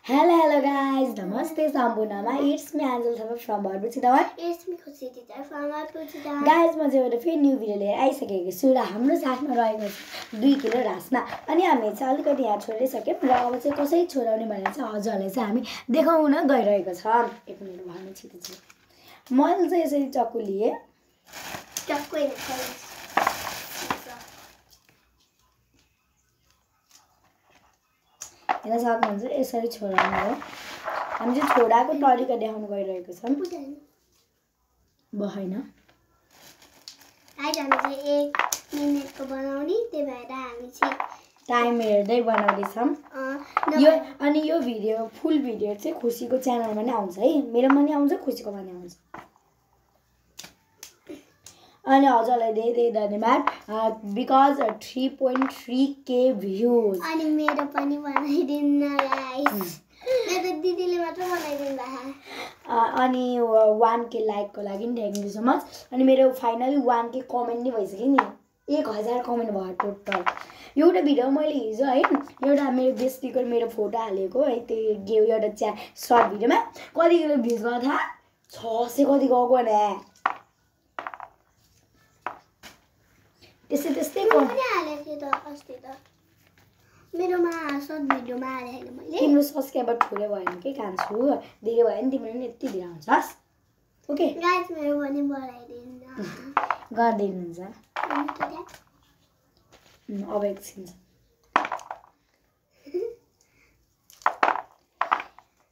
Hello guys, Namaste Sambunama. It's me Angel Thapa from Barbuchidawan. It's me Khushi Teacher from Barbuchidawan. Guys, म चाहिँ एउटा फेरि new video लिएर आइसकेको छु र हाम्रो साथमा रहेको छ 2 किलो रासमा अनि हामीले चाहिँ अलिकति यहाँ छोडिसक्यौं र अब चाहिँ कसरी छोडाउने भनेर चाहिँ हजुरहरुलाई चाहिँ हामी देखाउन गइरहेको छ। एक मिनेट भन्नु छिटो छिटो। मैले चाहिँ यसरी चक्कु लिए। चक्कु हैन हेर्न सक्नुहुन्छ यसरी छोडाउनु हो। हामी चाहिँ छोडाको तरिका देखाउन गइरहेको छौं। भएन। गाइस हामी चाहिँ 1 मिनेटको बनाउने त्यही भएर हामी चाहिँ टाइम हेर्दै बनाउँदै छौं। यो भिडियो फुल भिडियो चाहिँ खुशीको च्यानलमा नै आउँछ है। मेरोमा नि आउँछ खुशीकोमा नि आउँछ। अनि हजुरलाई धेरै धन्यवाद बिकज 3.3k भ्यूज अनि मेरो पनि बनाइदिनु गाइस। मेरो दिदीले मात्र बनाइदिनु भा अनि 1k लाइकको लागि थ्यांक यू सो मच। अनि मेरो फाइनली 1k कमेन्ट नि भइसक्यो नि। 1000 कमेन्ट भयो टोटल। एउटा भिडियो मैले हिजो है एउटा मेरो बेस्टीको मेरो फोटो हालेको है त्यो एउटा सर्ट भिडियोमा कति किलो भ्यूज गयो थाहा 600 कति गएको ने। त्यस्तै म पनि हालेको त अस्ति त मेरोमा सर्ट भिडियोमा हालेको मैले। तिम्रो सब्स्क्राइबर थोरै भएन के कान्छु धेरै भयो नि तिम्रो नि यति धेरै आउँछस्। ओके गाइस मेरो पनि बढाइदिनु गर्दिनुहुन्छ। अब एकछिन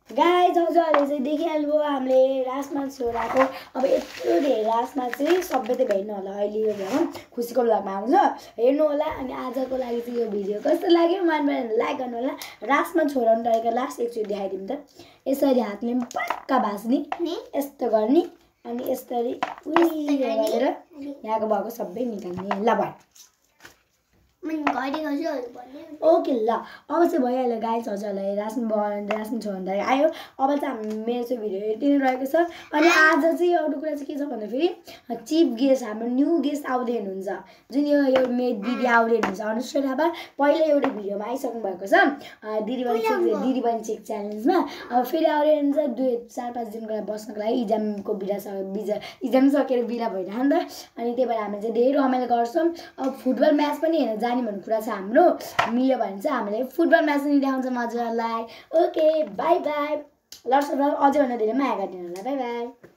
गाइस हजुरहरुले चाहिँ देखिहाल्नुभयो हामीले रासमा छोराको अब यत्रो धेरै रासमा चाहिँ सबै त भेट्नु होला अहिले यो भ्लगमा खुशीको भ्लगमा आउँछ हेर्नु होला। अनि आजको लागि चाहिँ यो भिडियो कस्तो लाग्यो मन पऱ्यो भने लाइक गर्नु होला। रासमा छोराउनु तरिका लास्ट एकचोटि देखाइदिउँ त। यसरी हातले पक्का भास्ने यस्तो गर्ने अनि यसरी गरेर यहाँको भएको सबै निकाल्ने। ल भयो ओके ल अब चाहिँ भइहाल्यो गाइस हजुरलाई रासमा छोड्नु त आयो। अब चाहिँ मेरो चाहिँ भिडियो यति नै रहेको छ। अनि आज चाहिँ एउटा कुरा चाहिँ के छ भन्दाखेरि चिफ गेस्ट हाम्रो न्यू गेस्ट आउँदै हुनुहुन्छ जुन यो मेरो दिदी आउँदै हुनुहुन्छ अनुष्का थापा पहिला एउटा भिडियोमा आइसक्नु भएको छ दिदी बहिनी चेक च्यालेन्जमा। अब फेरि आउँदै हुनुहुन्छ 4-5 दिनको लागि बस्नको लागि इक्जाम सकेर बिदा भइरहन्छ नि त। अनि त्यही भएर हामी चाहिँ धेरै रमाइलो गर्छौं। अब फुटबल म्याच पनि हेर्न जाने भन्ने कुरा छ हाम्रो मिल्यो भने चाहिँ हामीले फुटबल म्याच पनि देखाउँछौं हजुरहरुलाई। Okay bye bye. Lots of love अझै भन्दा धेरै माया गरिदिनु होला। Bye by.